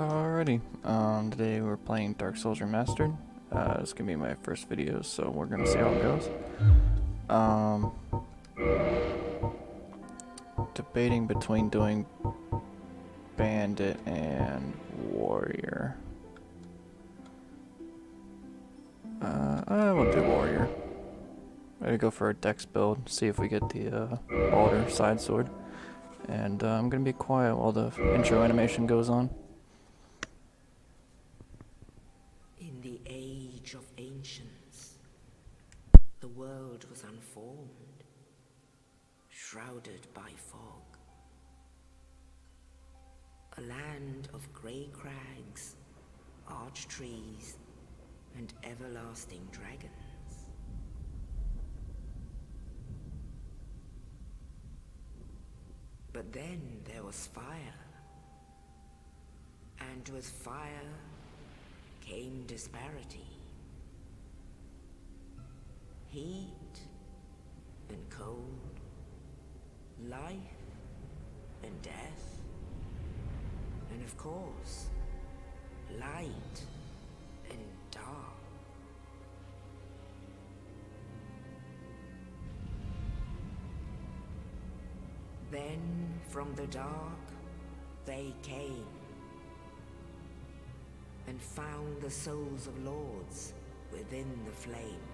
Alrighty, today we're playing Dark Souls Remastered. It's gonna be my first video, so we're gonna see how it goes. Debating between doing Bandit and Warrior. I will do Warrior. Ready to go for a dex build, see if we get the Alder side sword. And I'm gonna be quiet while the intro animation goes on. In the age of ancients, the world was unformed, shrouded by fog. A land of grey crags, arch trees, and everlasting dragons. But then there was fire, and with fire came disparity. Heat and cold, life and death, and of course, light and dark. Then from the dark they came and found the souls of lords within the flame.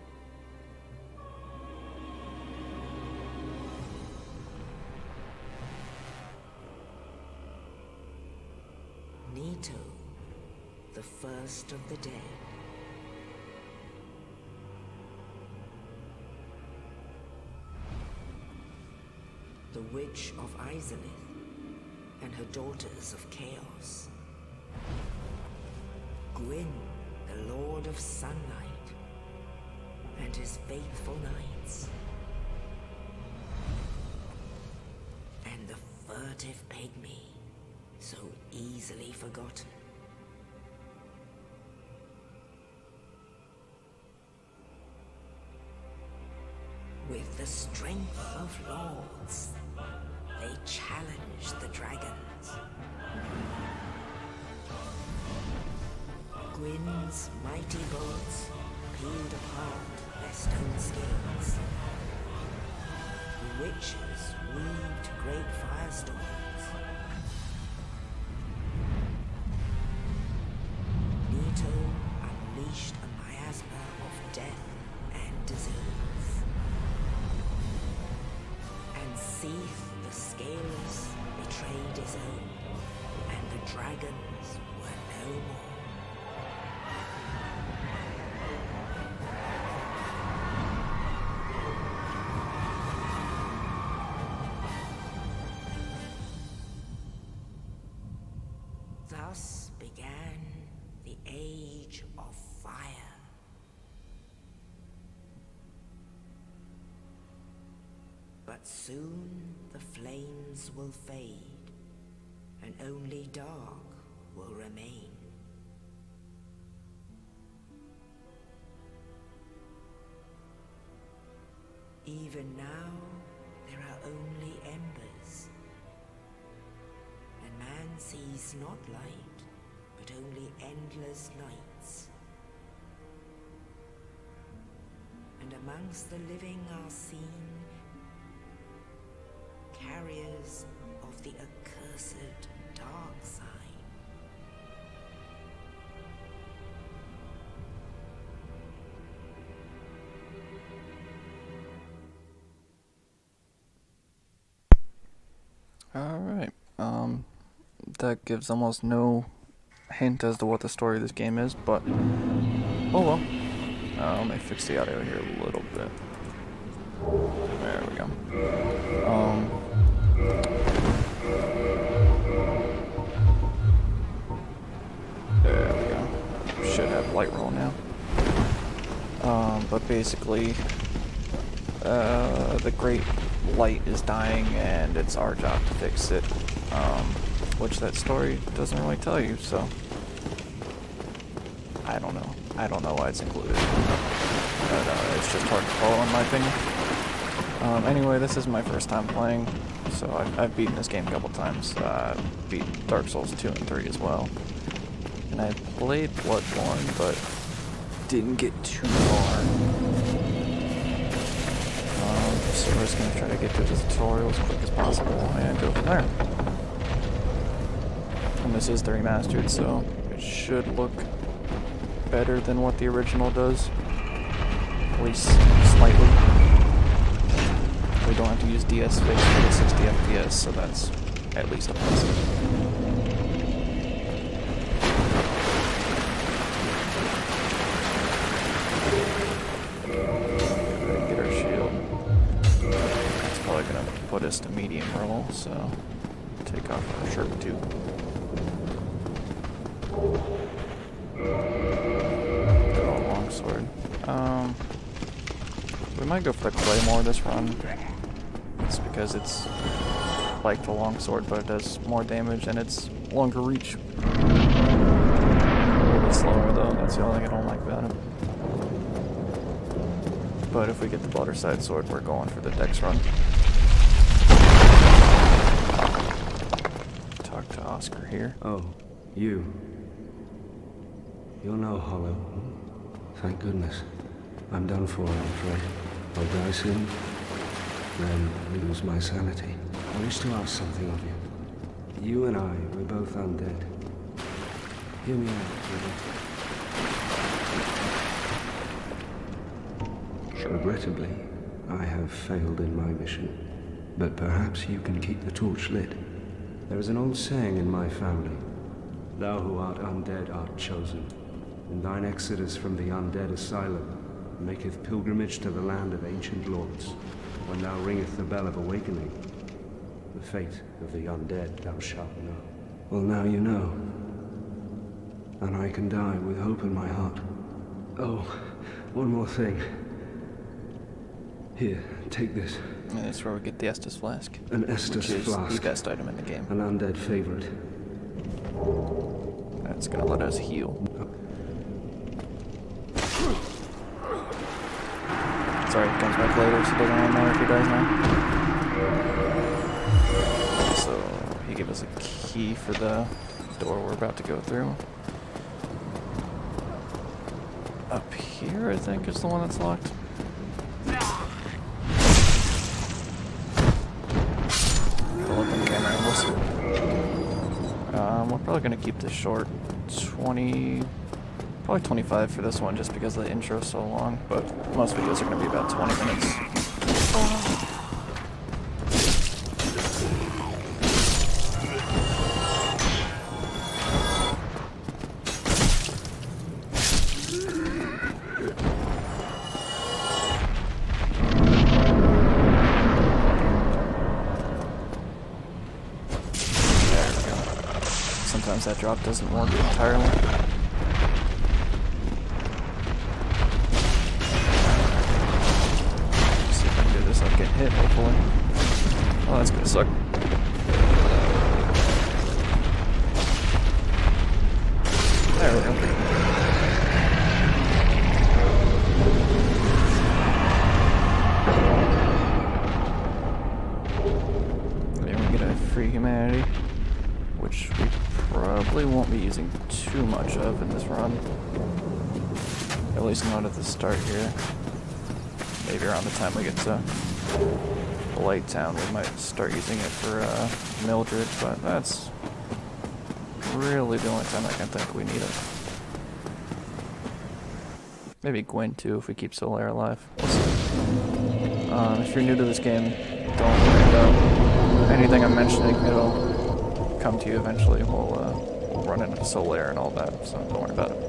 Nito, the first of the dead. The Witch of Asylum and her daughters of Chaos. Gwyn, the Lord of Sunlight, and his faithful knights. And the furtive pygmy, so easily forgotten. With the strength of lords, they challenged the dragons. Gwyn's mighty bolts peeled apart their stone scales. The witches weaved great firestorms. Nito unleashed a miasma of death and disease. And Seath, the Scaleless, betrayed his own, and the dragons were no more. Thus began the Age of Fire. But soon the flames will fade, and only dark will remain. Even now, there are only embers, and man sees not light, but only endless nights. And amongst the living are seen carriers of the accursed dark side. Alright, that gives almost no hint as to what the story of this game is, but oh well. Let me fix the audio here a little bit. There we go. There we go. Should have light roll now. But basically, the Great Light is dying, and it's our job to fix it. Which that story doesn't really tell you, so I don't know. I don't know why it's included. But it's just hard to follow, in my opinion. Anyway, this is my first time playing, so I've beaten this game a couple times. Beat Dark Souls 2 and 3 as well. And I played Bloodborne, but didn't get too far. So we're just gonna try to get to the tutorial as quick as possible and go from there. And this is the remastered, so it should look better than what the original does. At least slightly. We don't have to use DS fix for the 60 FPS, so that's at least a plus. Get our shield. It's probably gonna put us to medium roll, so take off our shirt too. Good old longsword. We might go for the claymore this run. It's because it's like the longsword, but it does more damage and it's longer reach. A little bit slower though, that's the only thing I don't like about it. But if we get the butter side sword, we're going for the dex run. Talk to Oscar here. Oh, you. You're no hollow. Thank goodness. I'm done for, I'm afraid. I'll die soon, then lose my sanity. I wish to ask something of you. You and I, we're both undead. Hear me out, brother. Regrettably, I have failed in my mission, but perhaps you can keep the torch lit. There is an old saying in my family, thou who art undead art chosen, and thine exodus from the undead asylum maketh pilgrimage to the land of ancient lords. When thou ringeth the bell of awakening, the fate of the undead thou shalt know. Well, now you know, and I can die with hope in my heart. Oh, one more thing. Here, take this. And that's where we get the Estus Flask. An Estus Flask. The best item in the game. An undead favorite. That's gonna let us heal. Sorry, it comes back later, so it doesn't really matter if he dies now. So, he gave us a key for the door we're about to go through. Up here, I think, is the one that's locked. Pull up on the camera and whistle. We're probably going to keep this short. 20... Probably 25 for this one, just because the intro is so long, but most videos are going to be about 20 minutes. There we go. Sometimes that drop doesn't work entirely. Get hit, hopefully. Oh, that's gonna suck. There we go. Then we get a free humanity, which we probably won't be using too much of in this run. At least not at the start here. Maybe around the time we get to Light Town, we might start using it for Mildred, but that's really the only time I can think we need it. Maybe Gwen too, if we keep Solaire alive. We'll see. If you're new to this game, don't worry about anything I'm mentioning. It'll come to you eventually. We'll run into Solaire and all that, so don't worry about it.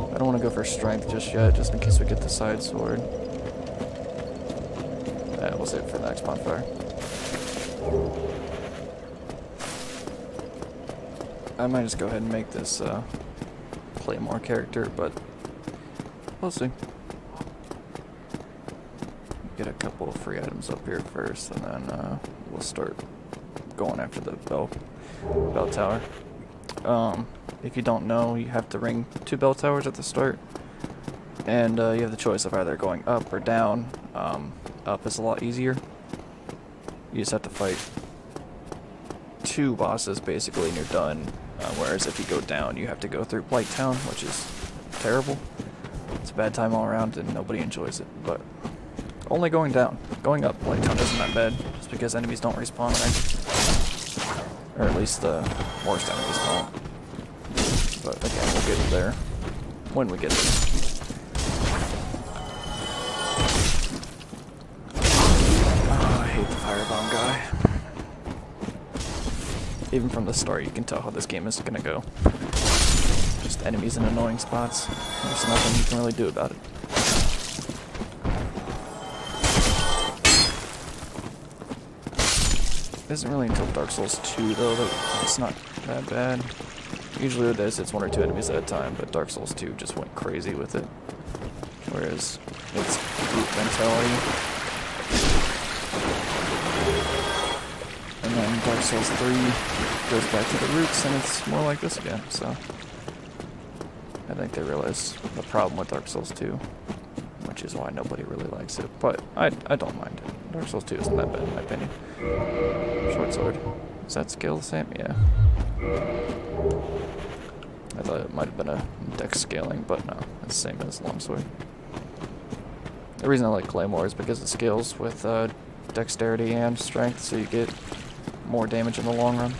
I don't want to go for strength just yet, just in case we get the side sword. We'll save it for the next bonfire. I might just go ahead and make this Claymore character, but we'll see. Get a couple of free items up here first, and then we'll start going after the bell tower. If you don't know, you have to ring 2 bell towers at the start, and you have the choice of either going up or down. Up is a lot easier. You just have to fight 2 bosses basically and you're done. Whereas if you go down, you have to go through Blight Town, which is terrible. It's a bad time all around and nobody enjoys it, but only going down. Going up, Blight Town isn't that bad, just because enemies don't respawn, right? Or at least the worst enemies don't. But again, we'll get there when we get there. Oh, I hate the firebomb guy. Even from the start, you can tell how this game is gonna go. Just enemies in annoying spots. There's nothing you can really do about it. It isn't really until Dark Souls 2 though that it's not that bad. Usually with this, it's 1 or 2 enemies at a time, but Dark Souls 2 just went crazy with it. Whereas it's group mentality. And then Dark Souls 3 goes back to the roots and it's more like this again, so I think they realize the problem with Dark Souls 2, which is why nobody really likes it. But I don't mind it. Dark Souls 2 isn't that bad in my opinion. Short sword. Is that scale the same? Yeah. I thought it might have been a dex scaling, but no, it's the same as longsword. The reason I like Claymore is because it scales with dexterity and strength, so you get more damage in the long run.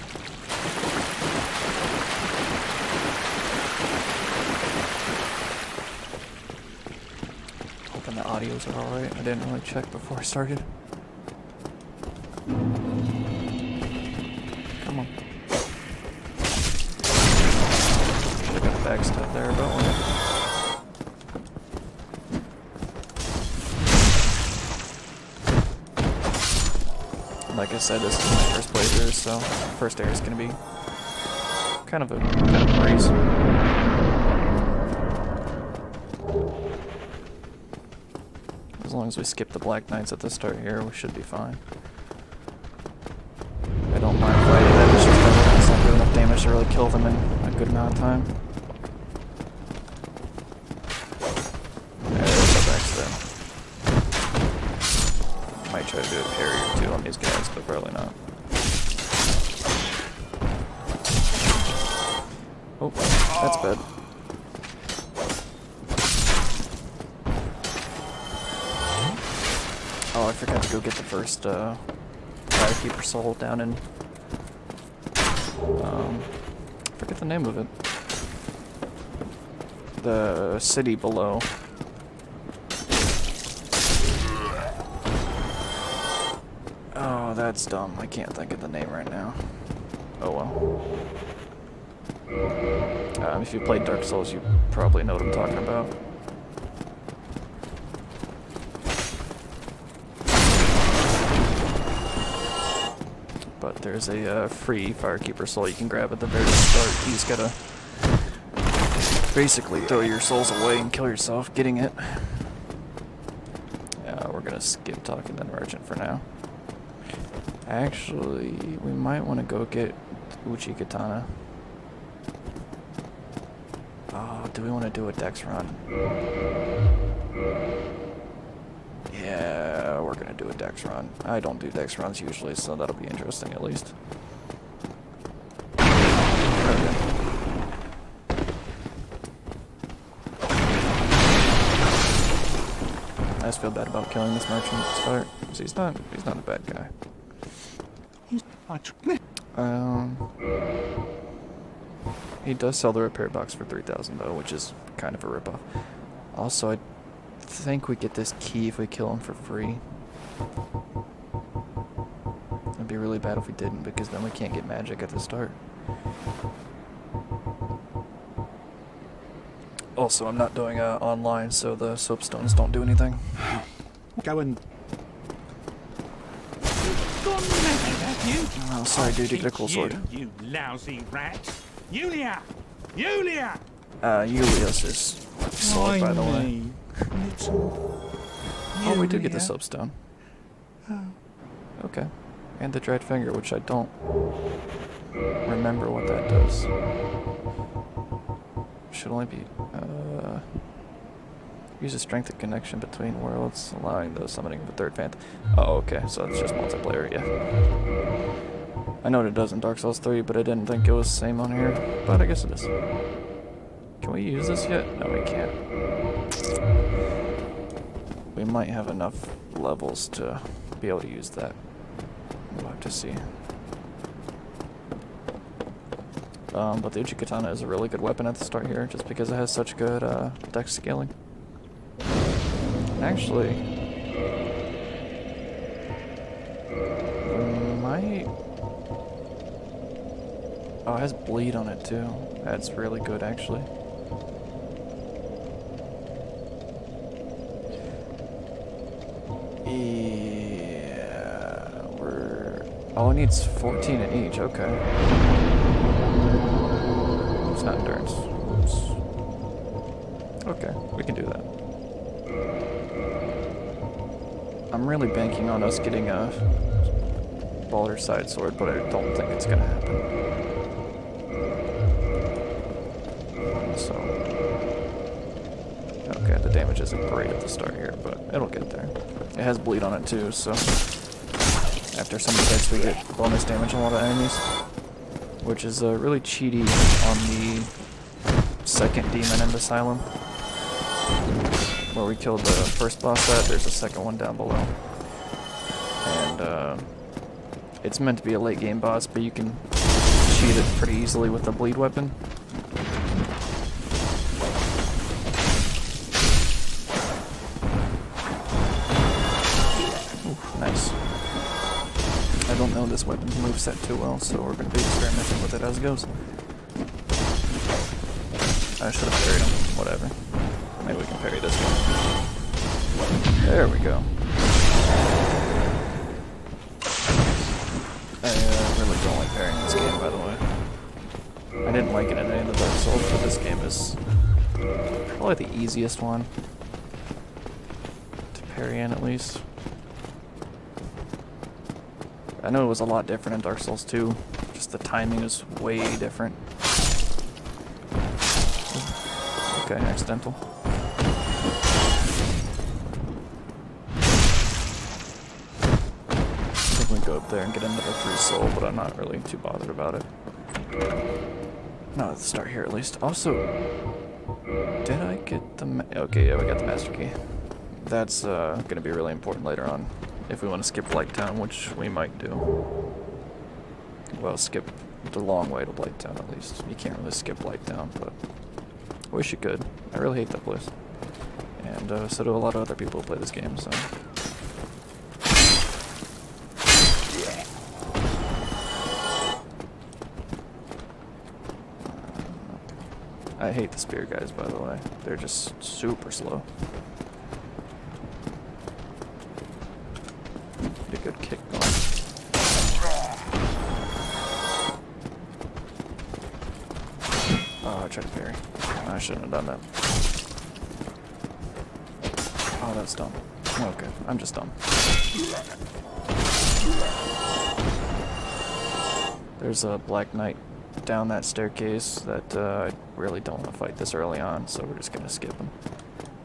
Hoping the audios are alright. I didn't really check before I started. Come on. Should've got a backstab there, but whatever. Like I said, this is my first playthrough, so first area is gonna be kind of a breeze. As long as we skip the Black Knights at the start here, we should be fine. I don't mind fighting them, it's just that it's not doing enough damage to really kill them in a good amount of time. There's a backstab. Might try to do a parry or 2 on these guys, but probably not. Oh, that's bad. Oh, I forgot to go get the first Firekeeper soul down in I forget the name of it. The city below. Oh, that's dumb. I can't think of the name right now. Oh well. If you played Dark Souls, you probably know what I'm talking about. But there's a free Firekeeper soul you can grab at the very start. You just gotta basically throw your souls away and kill yourself getting it. We're gonna skip talking to the merchant for now. Actually, we might want to go get Uchi Katana. Oh, do we want to do a dex run? Yeah, we're gonna do a dex run. I don't do dex runs usually, so that'll be interesting at least. Okay. I just feel bad about killing this merchant at the start, because he's not a bad guy. He does sell the repair box for 3,000 though, which is kind of a ripoff. Also, I think we get this key if we kill him for free. It'd be really bad if we didn't, because then we can't get magic at the start. Also, I'm not doing online, so the soapstones don't do anything. Go and... Oh, sorry, dude, you get a cool sword. You lousy rat! Yulia! Yulia! Julius is sword, by the way. Oh, we do get the soapstone. Okay. And the dried finger, which I don't remember what that does. Should only be, Use a strength of connection between worlds, allowing the summoning of a third phantom. Oh, okay, so it's just multiplayer, yeah. I know what it does in Dark Souls 3, but I didn't think it was the same on here. But I guess it is. Can we use this yet? No, we can't. We might have enough levels to be able to use that. We'll have to see. But the Uchi-Katana is a really good weapon at the start here, just because it has such good dex scaling. Actually, we might... Oh, it has bleed on it too. That's really good, actually. Yeah, oh, it needs 14 in each, okay. It's not endurance. Oops. Okay, we can do that. I'm really banking on us getting a Baldur side sword, but I don't think it's gonna happen. So, okay, the damage isn't great at the start here, but it'll get there. It has bleed on it too, so after some hits we get bonus damage on a lot of enemies, which is really cheaty on the second demon in Asylum, where we killed the first boss at. There's a second one down below, and it's meant to be a late game boss, but you can cheat it pretty easily with the bleed weapon. Nice. I don't know this weapon's moveset too well, so we're going to be experimenting with it as it goes. I should have parried him. Whatever. Maybe we can parry this one. There we go. I really don't like parrying this game, by the way. I didn't like it in any of the Dark Souls, but this game is probably the easiest one to parry in, at least. I know it was a lot different in Dark Souls 2, just the timing is way different. Okay, accidental. I think we go up there and get another free soul, but I'm not really too bothered about it. No, let's start here at least. Also, did I get the... Okay, yeah, we got the Master Key. That's going to be really important later on. If we want to skip Blighttown, which we might do. Well, skip the long way to Blighttown at least. You can't really skip Blighttown, but I wish you could. I really hate that place. And so do a lot of other people who play this game, so... I hate the spear guys, by the way. They're just super slow. Get a good kick going. Oh, I tried to parry. I shouldn't have done that. Oh, that's dumb. Okay, I'm just dumb. There's a Black Knight down that staircase that I really don't want to fight this early on, so we're just gonna skip him.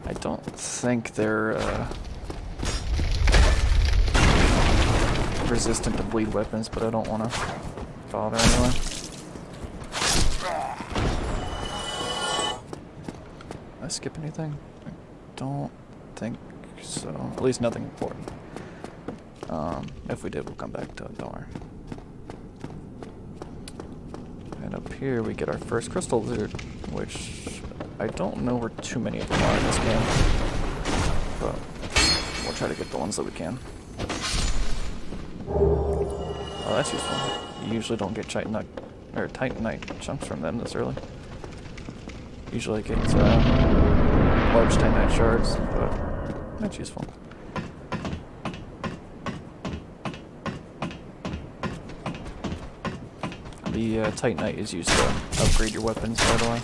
I don't think they're resistant to bleed weapons, but I don't want to bother anyway. Did I skip anything? I don't think so. At least nothing important. If we did, we'll come back to it, don't worry. And up here we get our first crystal lizard, which I don't know where too many of them are in this game, but we'll try to get the ones that we can. Oh, that's useful. You usually don't get Titanite chunks from them this early. Usually get large Titanite shards, but that's useful. The Titanite is used to upgrade your weapons, by the way.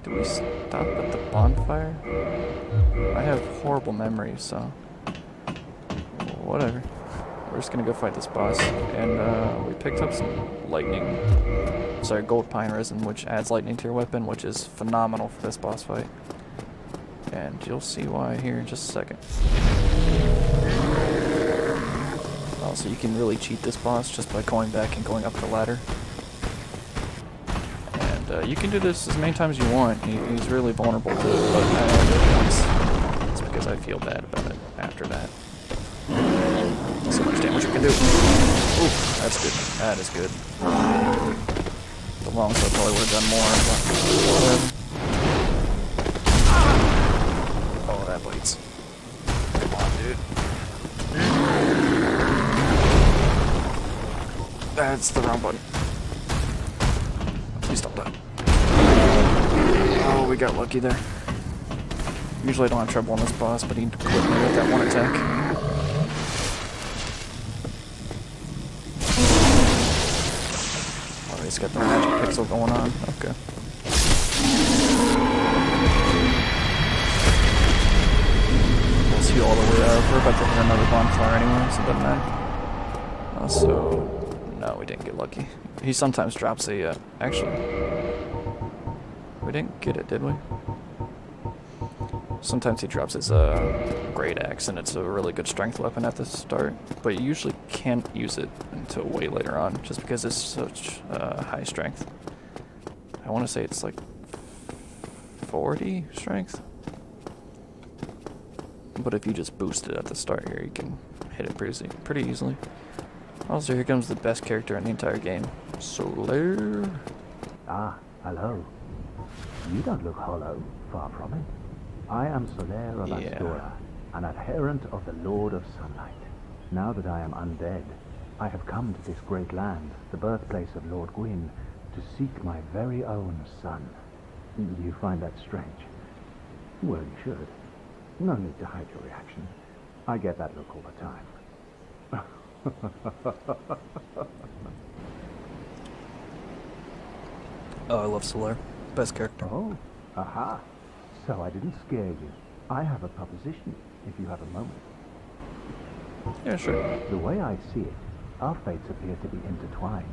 Do we stop at the bonfire? I have horrible memory, so whatever. we're just gonna go fight this boss, and we picked up some gold pine resin, which adds lightning to your weapon, which is phenomenal for this boss fight. And you'll see why here in just a second. Also, you can really cheat this boss just by going back and going up the ladder. And you can do this as many times as you want. He's really vulnerable to it, but I only do it once. It's because I feel bad about it after that. So much damage you can do. Ooh, that's good. That is good. The longsword probably would have done more, but whatever. Oh, that bites. Come on, dude. That's the wrong button. Please stop that. Oh, we got lucky there. Usually I don't have trouble on this boss, but he quit me with that one attack. He's got the magic pixel going on. Okay. We'll see all the way over. We're about to hit another bonfire anyway, so it doesn't matter. So, no, we didn't get lucky. He sometimes drops a, actually, we didn't get it, did we? Sometimes he drops his great axe, and it's a really good strength weapon at the start, but you usually can't use it until way later on, just because it's such high strength. I want to say it's like 40 strength, but if you just boost it at the start here, you can hit it pretty easily. Also, here comes the best character in the entire game, Solar. Ah, hello. You don't look hollow, far from it. I am Soler of Astora, an adherent of the Lord of Sunlight. Now that I am undead, I have come to this great land, the birthplace of Lord Gwyn, to seek my very own son. You find that strange? Well, you should. No need to hide your reaction. I get that look all the time. Oh, I love Solar. Best character. Oh, aha. So I didn't scare you. I have a proposition, if you have a moment. Yeah, sure. The way I see it, our fates appear to be intertwined.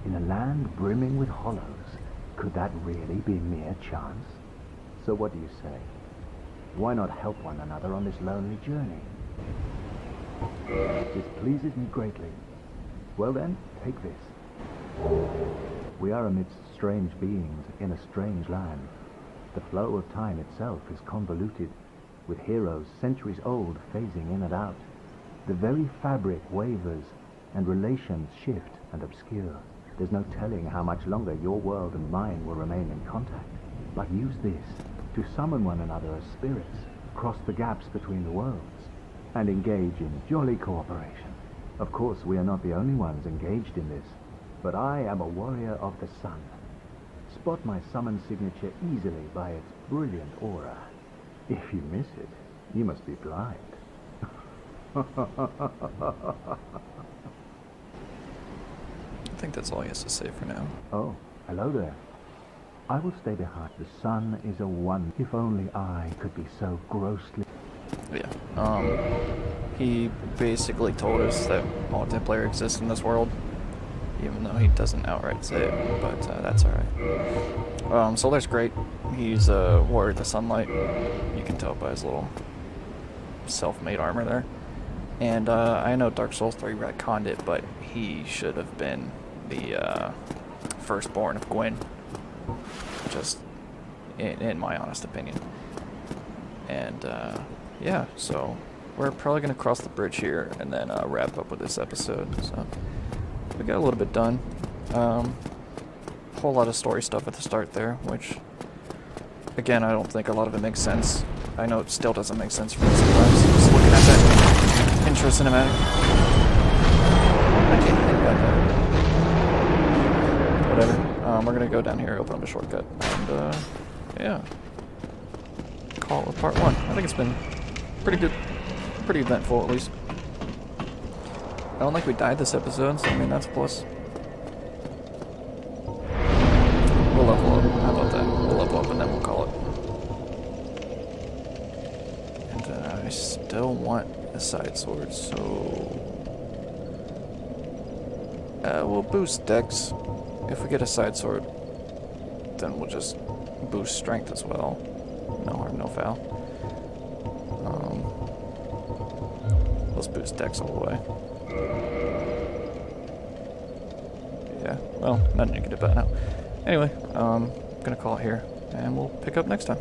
In a land brimming with hollows, could that really be mere chance? So what do you say? Why not help one another on this lonely journey? This pleases me greatly. Well then, take this. We are amidst strange beings in a strange land. The flow of time itself is convoluted, with heroes centuries old phasing in and out. The very fabric wavers, and relations shift and obscure. There's no telling how much longer your world and mine will remain in contact. But use this to summon one another as spirits, cross the gaps between the worlds, and engage in jolly cooperation. Of course, we are not the only ones engaged in this, but I am a warrior of the sun. Spot my summon signature easily by its brilliant aura. If you miss it, you must be blind. I think that's all he has to say for now. Oh, hello there. I will stay behind. The sun is a one. If only I could be so grossly... Yeah, he basically told us that multiplayer exists in this world, even though he doesn't outright say it, but that's alright. Solar's great. He's a warrior of the sunlight. You can tell by his little self-made armor there. And I know Dark Souls 3 retconned it, but he should have been the firstborn of Gwyn. Just in my honest opinion. And yeah, so we're probably going to cross the bridge here and then wrap up with this episode. So we got a little bit done. Whole lot of story stuff at the start there, which again, I don't think a lot of it makes sense. I know it still doesn't make sense for me sometimes. Just looking at that intro cinematic. I can't think about that. Whatever. We're gonna go down here, open up a shortcut, and yeah, call it with part 1. I think it's been pretty good, pretty eventful at least. I don't think we died this episode, so I mean that's a plus. We'll level up. How about that? We'll level up and then we'll call it. And I still want a side sword, so We'll boost Dex. If we get a side sword, then we'll just boost Strength as well. No harm, no foul. Let's boost Dex all the way. Yeah, well, nothing you can do about it now. Anyway, gonna call it here, and we'll pick up next time.